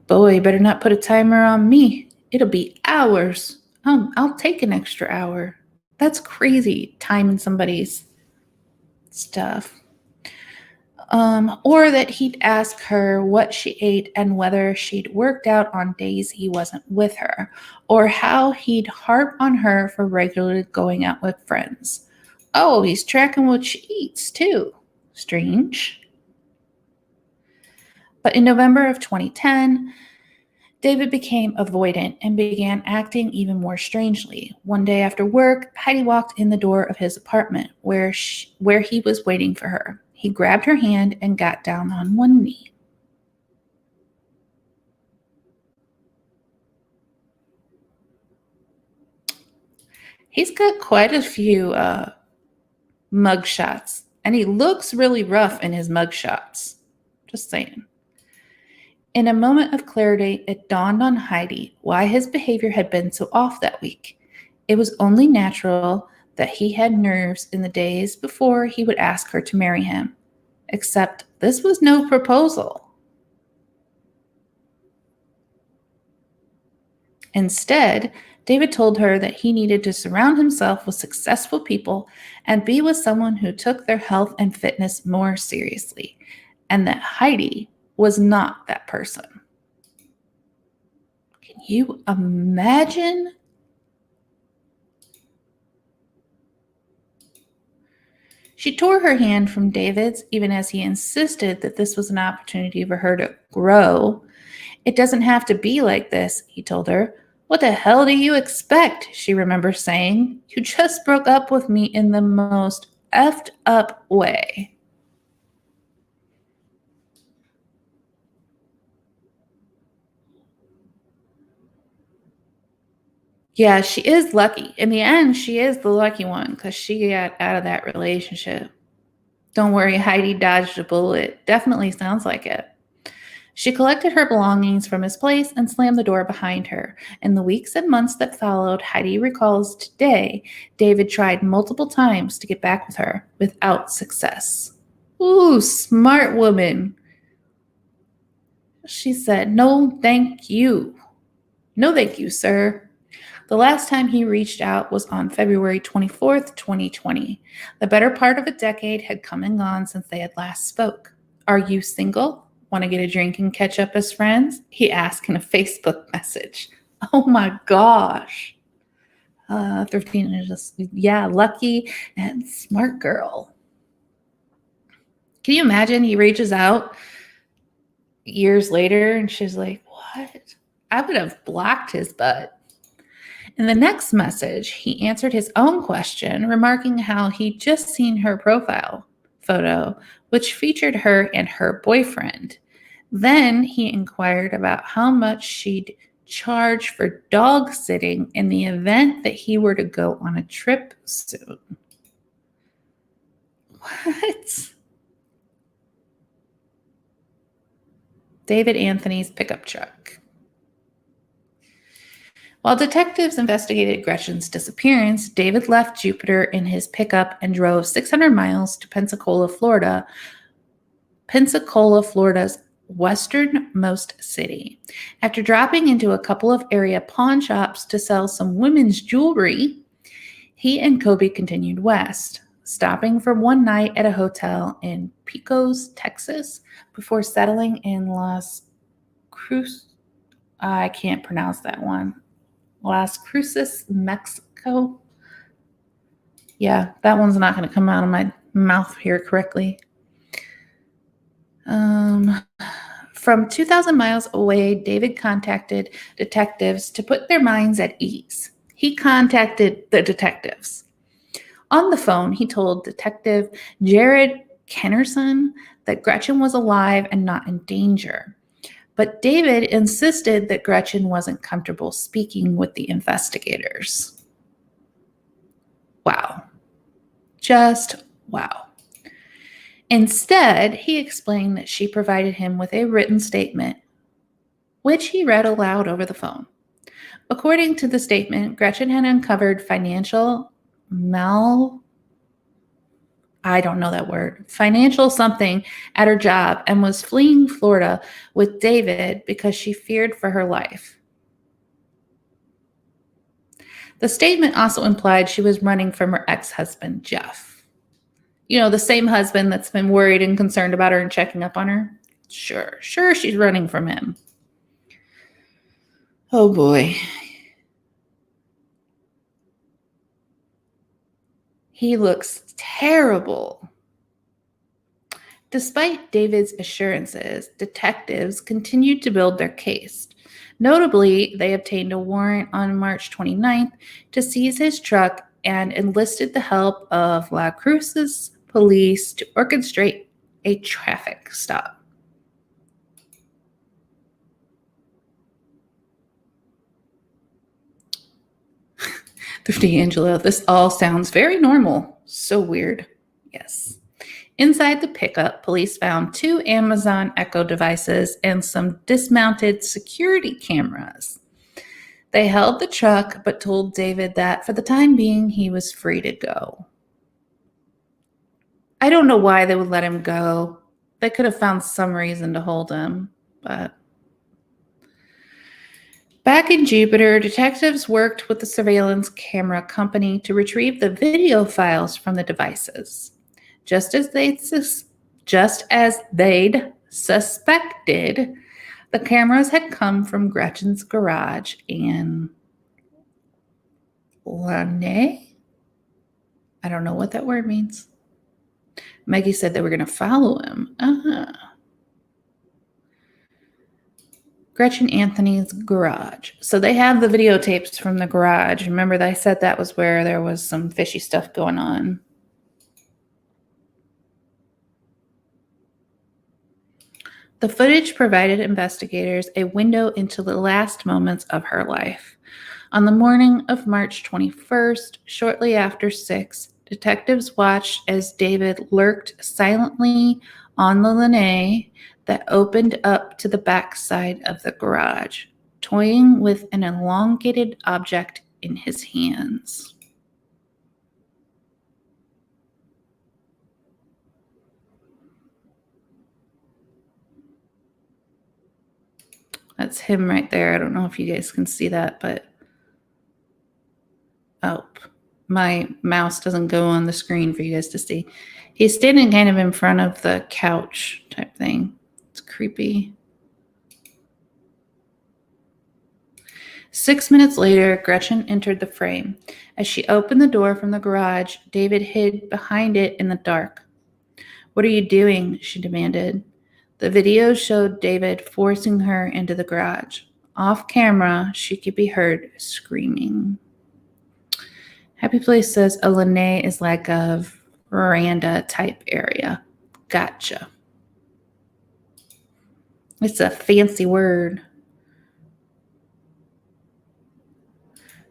Boy, better not put a timer on me. It'll be hours. I'll take an extra hour. That's crazy, timing somebody's stuff. Or that he'd ask her what she ate and whether she'd worked out on days he wasn't with her, or how he'd harp on her for regularly going out with friends. Oh, he's tracking what she eats, too. Strange. But in November of 2010, David became avoidant and began acting even more strangely. One day after work, Heidi walked in the door of his apartment where he was waiting for her. He grabbed her hand and got down on one knee. He's got quite a few mugshots, and he looks really rough in his mugshots. Just saying. In a moment of clarity, it dawned on Heidi why his behavior had been so off that week. It was only natural that he had nerves in the days before he would ask her to marry him. Except this was no proposal. Instead, David told her that he needed to surround himself with successful people and be with someone who took their health and fitness more seriously, and that Heidi was not that person. Can you imagine? She tore her hand from David's, even as he insisted that this was an opportunity for her to grow. It doesn't have to be like this, he told her. What the hell do you expect? She remembers saying. You just broke up with me in the most effed up way. Yeah, she is lucky. In the end, she is the lucky one because she got out of that relationship. Don't worry, Heidi dodged a bullet. Definitely sounds like it. She collected her belongings from his place and slammed the door behind her. In the weeks and months that followed, Heidi recalls today, David tried multiple times to get back with her without success. Ooh, smart woman. She said, no, thank you. No, thank you, sir. The last time he reached out was on February 24th, 2020. The better part of a decade had come and gone since they had last spoke. Are you single? Want to get a drink and catch up as friends? He asked in a Facebook message. Oh my gosh. 13 is just, yeah, lucky and smart girl. Can you imagine he reaches out years later and she's like, what? I would have blocked his butt. In the next message, he answered his own question, remarking how he'd just seen her profile photo, which featured her and her boyfriend. Then he inquired about how much she'd charge for dog sitting in the event that he were to go on a trip soon. What? David Anthony's pickup truck. While detectives investigated Gretchen's disappearance, David left Jupiter in his pickup and drove 600 miles to Pensacola, Florida's westernmost city. After dropping into a couple of area pawn shops to sell some women's jewelry, he and Kobe continued west, stopping for one night at a hotel in Pecos, Texas, before settling in Las Cruces, Mexico. Yeah, that one's not going to come out of my mouth here correctly. From 2,000 miles away, David contacted detectives to put their minds at ease. He contacted the detectives. On the phone, he told Detective Jared Kennerson that Gretchen was alive and not in danger. But David insisted that Gretchen wasn't comfortable speaking with the investigators. Wow. Just wow. Instead, he explained that she provided him with a written statement, which he read aloud over the phone. According to the statement, Gretchen had uncovered financial something at her job and was fleeing Florida with David because she feared for her life. The statement also implied she was running from her ex-husband, Jeff. You know, the same husband that's been worried and concerned about her and checking up on her. Sure, she's running from him. Oh boy. He looks terrible. Despite David's assurances, detectives continued to build their case. Notably, they obtained a warrant on March 29th to seize his truck and enlisted the help of La Cruces police to orchestrate a traffic stop. D'Angelo, this all sounds very normal. So weird. Yes. Inside the pickup, police found 2 Amazon Echo devices and some dismounted security cameras. They held the truck, but told David that for the time being, he was free to go. I don't know why they would let him go. They could have found some reason to hold him, but... Back in Jupiter, detectives worked with the surveillance camera company to retrieve the video files from the devices. Just as they'd suspected, the cameras had come from Gretchen's garage in Lanai. I don't know what that word means. Maggie said they were going to follow him. Gretchen Anthony's garage. So they have the videotapes from the garage. Remember, I said that was where there was some fishy stuff going on. The footage provided investigators a window into the last moments of her life. On the morning of March 21st, shortly after 6, detectives watched as David lurked silently on the lanai that opened up to the backside of the garage, toying with an elongated object in his hands. That's him right there. I don't know if you guys can see that, but oh, my mouse doesn't go on the screen for you guys to see. He's standing kind of in front of the couch type thing. It's creepy. 6 minutes later, Gretchen entered the frame. As she opened the door from the garage, David hid behind it in the dark. "What are you doing?" she demanded. The video showed David forcing her into the garage. Off camera, she could be heard screaming. Happy Place says a lanai is like a veranda type area. Gotcha. It's a fancy word.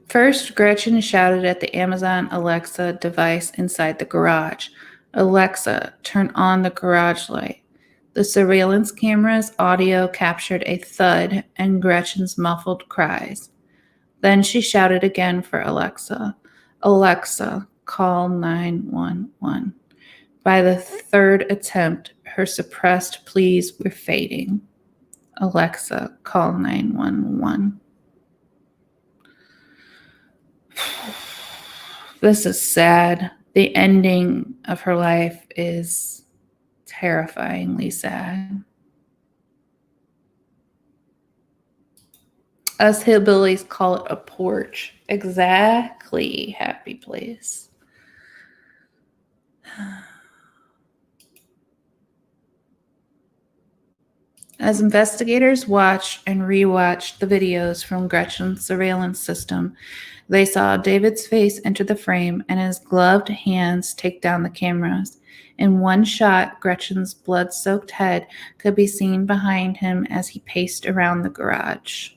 First, Gretchen shouted at the Amazon Alexa device inside the garage. "Alexa, turn on the garage light." The surveillance camera's audio captured a thud and Gretchen's muffled cries. Then she shouted again for Alexa. Alexa, call 911. By the third attempt, her suppressed pleas were fading. Alexa, call 911. This is sad. The ending of her life is terrifyingly sad. Us hillbillies call it a porch. Exactly, happy place. As investigators watched and rewatched the videos from Gretchen's surveillance system, they saw David's face enter the frame and his gloved hands take down the cameras. In one shot, Gretchen's blood-soaked head could be seen behind him as he paced around the garage.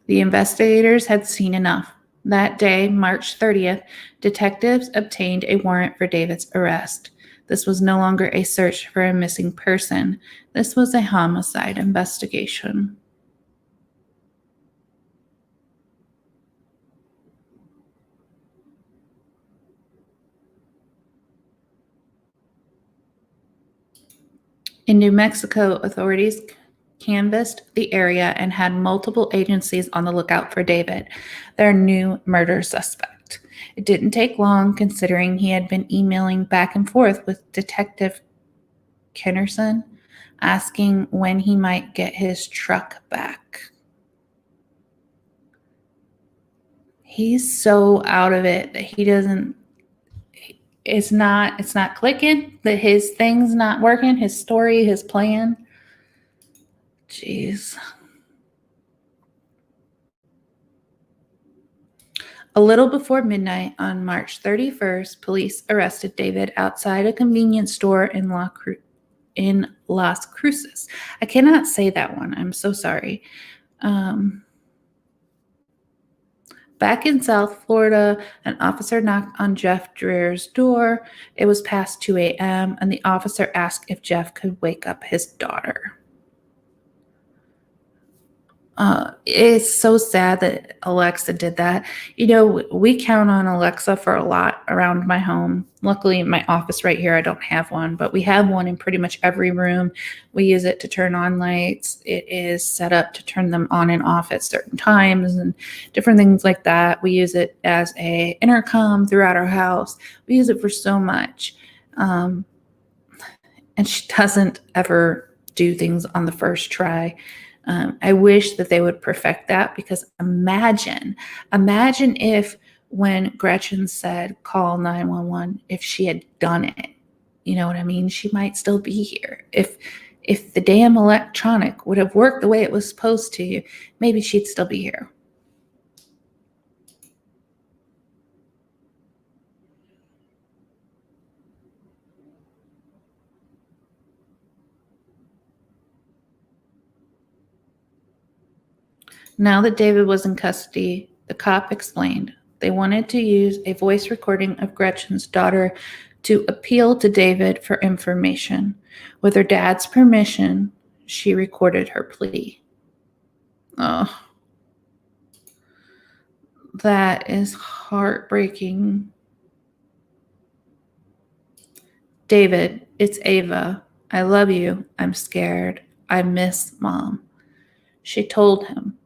The investigators had seen enough. That day, March 30th, detectives obtained a warrant for David's arrest. This was no longer a search for a missing person. This was a homicide investigation. In New Mexico, authorities canvassed the area and had multiple agencies on the lookout for David, their new murder suspect. It didn't take long, considering he had been emailing back and forth with Detective Kennerson, asking when he might get his truck back. He's so out of it that he doesn't, it's not clicking, that his thing's not working, his story, his plan. Jeez. A little before midnight on March 31st, police arrested David outside a convenience store in Las Cruces. I cannot say that one. I'm so sorry. Back in South Florida, an officer knocked on Jeff Dreer's door. It was past 2 a.m., and the officer asked if Jeff could wake up his daughter. It's so sad that Alexa did that. You know, we count on Alexa for a lot around my home. Luckily, in my office right here, I don't have one, but we have one in pretty much every room. We use it to turn on lights. It is set up to turn them on and off at certain times and different things like that. We use it as a intercom throughout our house. We use it for so much. And she doesn't ever do things on the first try. I wish that they would perfect that, because imagine if when Gretchen said call 911, if she had done it, you know what I mean? She might still be here. If the damn electronic would have worked the way it was supposed to, maybe she'd still be here. Now that David was in custody, the cop explained they wanted to use a voice recording of Gretchen's daughter to appeal to David for information. With her dad's permission, she recorded her plea. Oh, that is heartbreaking. David, it's Ava. I love you. I'm scared. I miss Mom. She told him,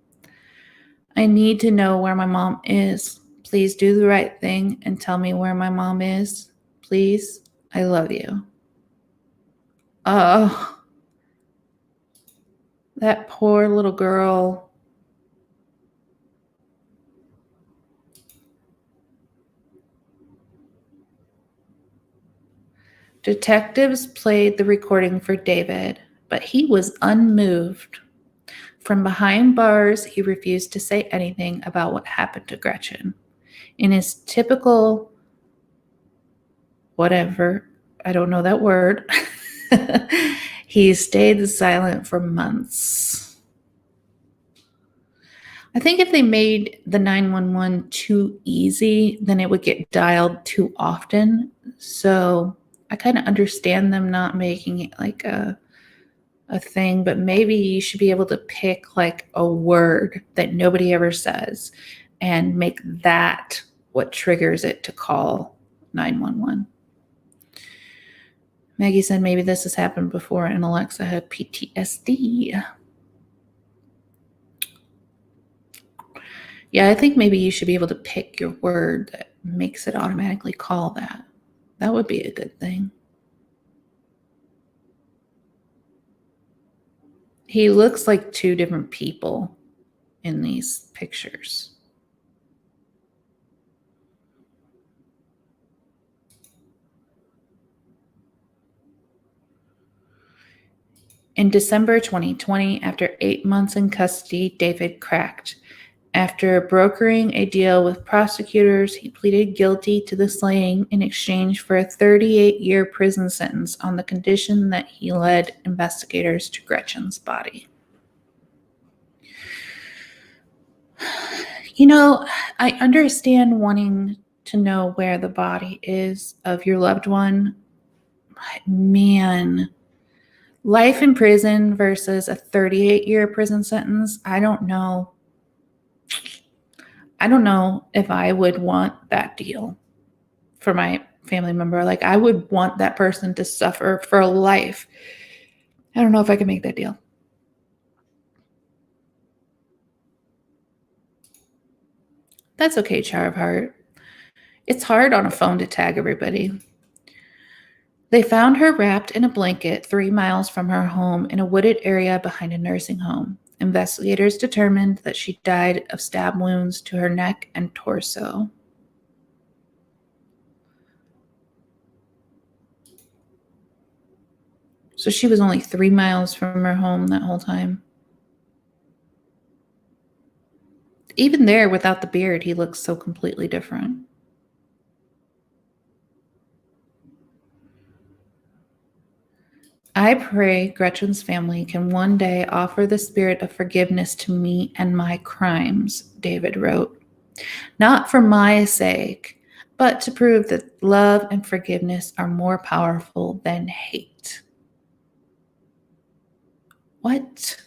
I need to know where my mom is. Please do the right thing and tell me where my mom is. Please, I love you. Oh, that poor little girl. Detectives played the recording for David, but he was unmoved. From behind bars, he refused to say anything about what happened to Gretchen. In his typical, whatever, I don't know that word, he stayed silent for months. I think if they made the 911 too easy, then it would get dialed too often. So I kind of understand them not making it like a thing, but maybe you should be able to pick like a word that nobody ever says and make that what triggers it to call 911. Maggie said maybe this has happened before and Alexa had PTSD. Yeah, I think maybe you should be able to pick your word that makes it automatically call that. That would be a good thing. He looks like two different people in these pictures. In December 2020, after 8 months in custody, David cracked. After brokering a deal with prosecutors, he pleaded guilty to the slaying in exchange for a 38-year prison sentence on the condition that he led investigators to Gretchen's body. You know, I understand wanting to know where the body is of your loved one. But man, life in prison versus a 38-year prison sentence, I don't know. I don't know if I would want that deal for my family member. Like, I would want that person to suffer for life. I don't know if I can make that deal. That's okay, Char of Heart. It's hard on a phone to tag everybody. They found her wrapped in a blanket 3 miles from her home in a wooded area behind a nursing home. Investigators determined that she died of stab wounds to her neck and torso. So she was only 3 miles from her home that whole time. Even there, without the beard, he looks so completely different. I pray Gretchen's family can one day offer the spirit of forgiveness to me and my crimes, David wrote. Not for my sake, but to prove that love and forgiveness are more powerful than hate. What?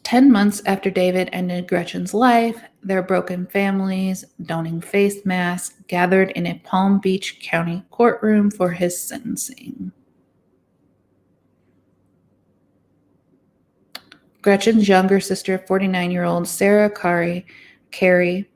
"10 months after David ended Gretchen's life, their broken families, donning face masks, gathered in a Palm Beach County courtroom for his sentencing. Gretchen's younger sister, 49-year-old Sarah Carey,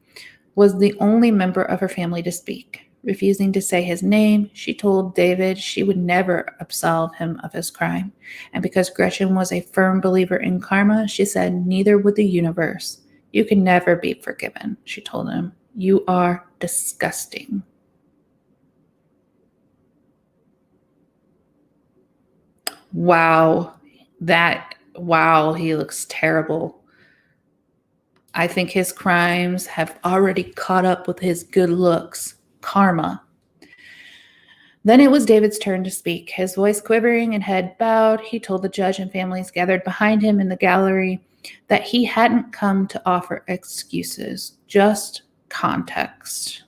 was the only member of her family to speak. Refusing to say his name, she told David she would never absolve him of his crime. And because Gretchen was a firm believer in karma, she said, neither would the universe. You can never be forgiven, she told him. You are disgusting. Wow. He looks terrible. I think his crimes have already caught up with his good looks. Karma. Then it was David's turn to speak. His voice quivering and head bowed, he told the judge and families gathered behind him in the gallery that he hadn't come to offer excuses, just context.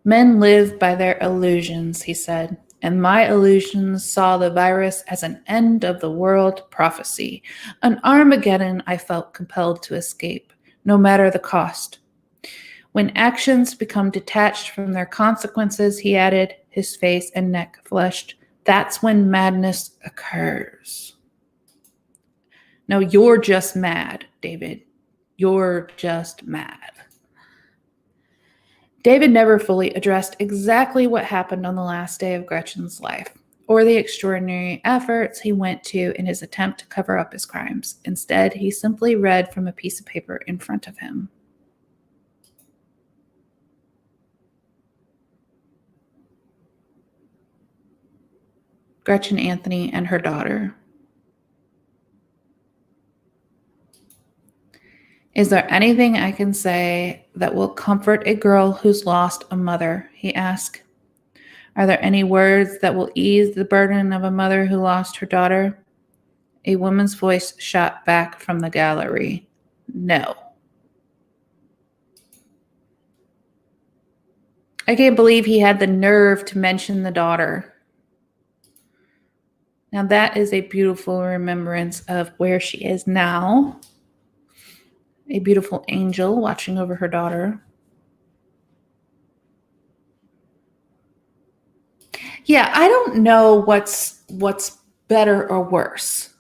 Men live by their illusions, he said, and my illusions saw the virus as an end of the world prophecy, an Armageddon I felt compelled to escape, no matter the cost. When actions become detached from their consequences, he added, his face and neck flushed, that's when madness occurs. No, you're just mad, David. You're just mad. David never fully addressed exactly what happened on the last day of Gretchen's life, or the extraordinary efforts he went to in his attempt to cover up his crimes. Instead, he simply read from a piece of paper in front of him. Gretchen Anthony and her daughter. Is there anything I can say that will comfort a girl who's lost a mother? He asked. Are there any words that will ease the burden of a mother who lost her daughter? A woman's voice shot back from the gallery. No. I can't believe he had the nerve to mention the daughter. Now that is a beautiful remembrance of where she is now. A beautiful angel watching over her daughter. Yeah, I don't know what's better or worse.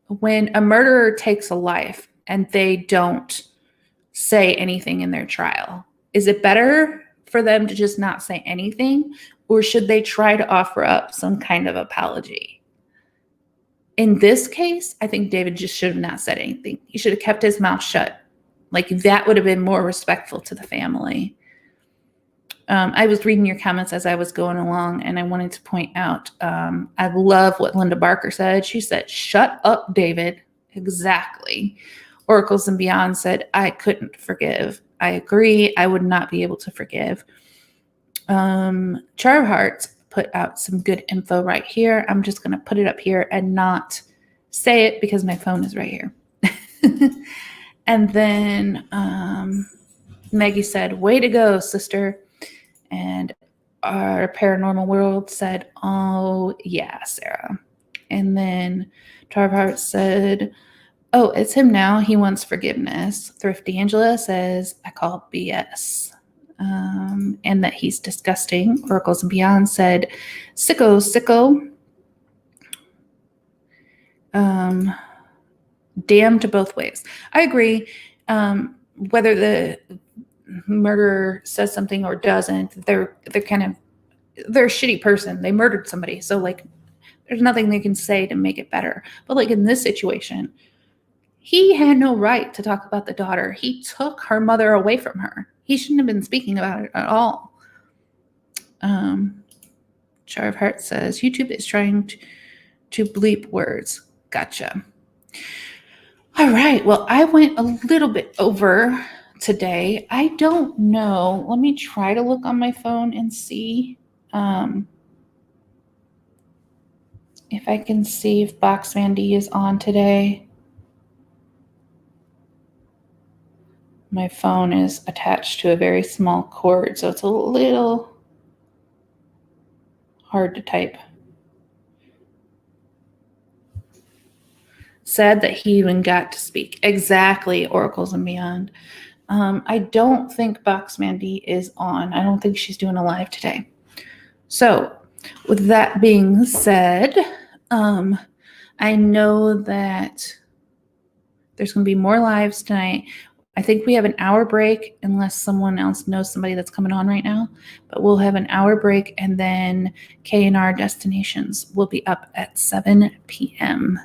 When a murderer takes a life and they don't say anything in their trial, is it better for them to just not say anything, or should they try to offer up some kind of apology? In this case, I think David just should have not said anything. He should have kept his mouth shut. Like, that would have been more respectful to the family. I was reading your comments as I was going along, and I wanted to point out, I love what Linda Barker said. She said, "Shut up, David." Exactly. Oracles and Beyond said, "I couldn't forgive." I agree. I would not be able to forgive. Charv Hearts put out some good info right here. I'm just going to put it up here and not say it because my phone is right here. And then Maggie said, "Way to go, sister." And our Paranormal World said, "Oh, yeah, Sarah." And then Charv Hearts said, "Oh, it's him now. He wants forgiveness." Thrifty Angela says, "I call BS." And that he's disgusting. Oracles and Beyond said, sicko. Damn to both ways. I agree. Whether the murderer says something or doesn't, they're a shitty person. They murdered somebody. So, like, there's nothing they can say to make it better. But, like, in this situation, he had no right to talk about the daughter. He took her mother away from her. He shouldn't have been speaking about it at all. Charv Heart says, YouTube is trying to bleep words. Gotcha. All right. Well, I went a little bit over today. I don't know. Let me try to look on my phone and see if I can see if Boxmandy is on today. My phone is attached to a very small cord, so it's a little hard to type. Sad that he even got to speak. Exactly, Oracles and Beyond. I don't think Boxmandy is on. I don't think she's doing a live today. So, with that being said, I know that there's going to be more lives tonight. I think we have an hour break unless someone else knows somebody that's coming on right now. But we'll have an hour break, and then K&R Destinations will be up at 7 p.m.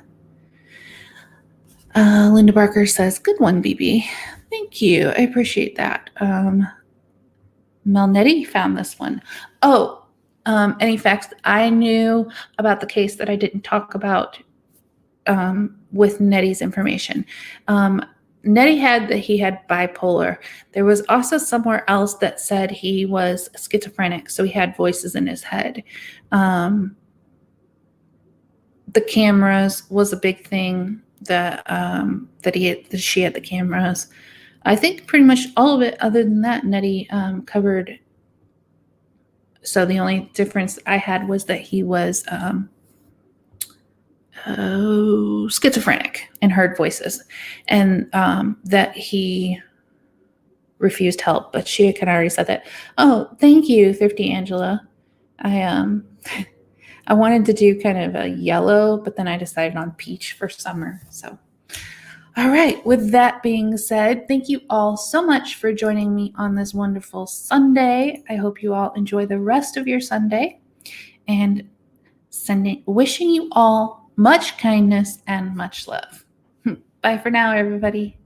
Linda Barker says, "Good one, BB." Thank you. I appreciate that. Melnetti found this one. Oh, any facts I knew about the case that I didn't talk about with Nettie's information. Nettie had that he had bipolar. There was also somewhere else that said he was schizophrenic, so he had voices in his head. The cameras was a big thing. That she had the cameras. I think pretty much all of it. Other than that, Nettie covered. So the only difference I had was that he was schizophrenic and heard voices, and that he refused help. But she had already said that. Oh, thank you, Thrifty Angela. I wanted to do kind of a yellow, but then I decided on peach for summer. So, all right. With that being said, thank you all so much for joining me on this wonderful Sunday. I hope you all enjoy the rest of your Sunday, and wishing you all much kindness and much love. Bye for now, everybody.